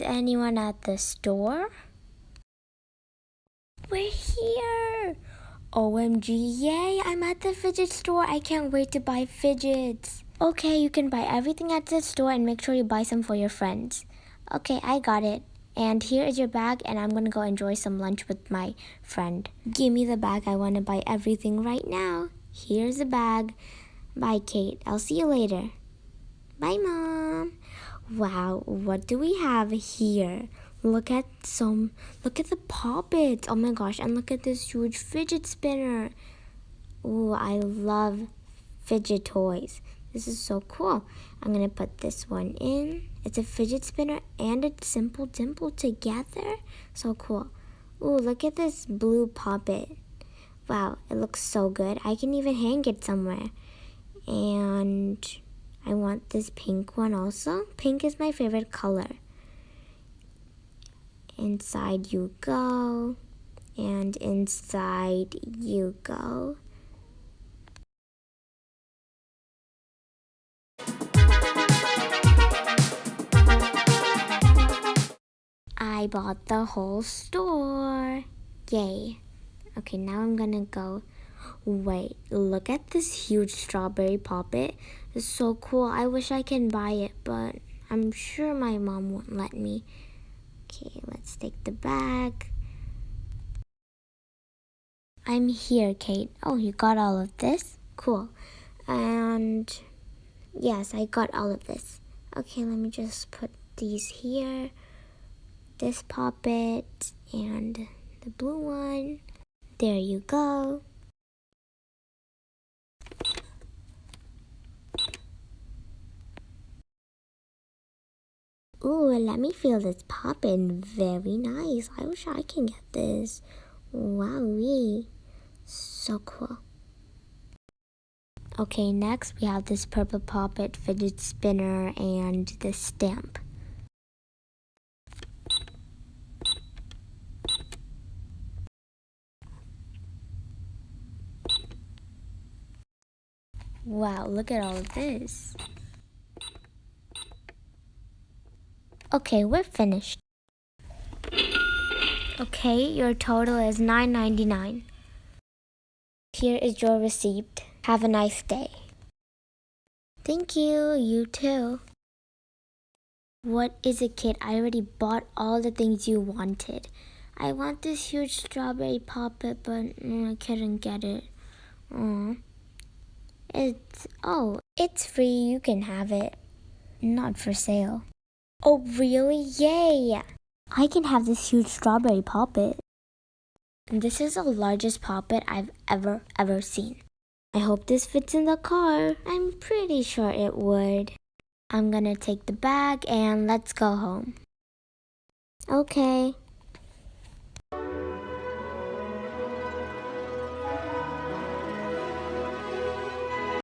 anyone at the store? We're here! OMG, yay! I'm at the fidget store. I can't wait to buy fidgets. Okay, you can buy everything at the store and make sure you buy some for your friends. Okay, I got it. And here is your bag, and I'm gonna go enjoy some lunch with my friend. Give me the bag. I wanna buy everything right now. Here's the bag. Bye, Kate. I'll see you later. Bye, Mom. Wow, what do we have here? Look at the poppets. Oh my gosh, and look at this huge fidget spinner. Ooh, I love fidget toys. This is so cool. I'm gonna put this one in. It's a fidget spinner and a simple dimple together. So cool. Ooh, look at this blue poppet. Wow, it looks so good. I can even hang it somewhere. And I want this pink one also. Pink is my favorite color. Inside you go, and inside you go. I bought the whole store. Yay. Okay, now I'm gonna go. Wait, look at this huge strawberry poppet. It's so cool. I wish I can buy it, but I'm sure my mom won't let me. Okay, let's take the bag. I'm here, Kate. Oh, you got all of this? Cool. And yes, I got all of this. Okay, let me just put these here. This poppet and the blue one. There you go. Ooh, let me feel this poppin'. Very nice. I wish I can get this. Wowee. So cool. Okay, next we have this purple poppet, fidget spinner, and this stamp. Wow, look at all of this. Okay, we're finished. Okay, your total is $9.99. Here is your receipt. Have a nice day. Thank you, you too. What is it, kid? I already bought all the things you wanted. I want this huge strawberry poppet, but I couldn't get it. It's free. You can have it. Not for sale. Oh, really? Yay! I can have this huge strawberry poppet. This is the largest poppet I've ever seen. I hope this fits in the car. I'm pretty sure it would. I'm gonna take the bag and let's go home. Okay.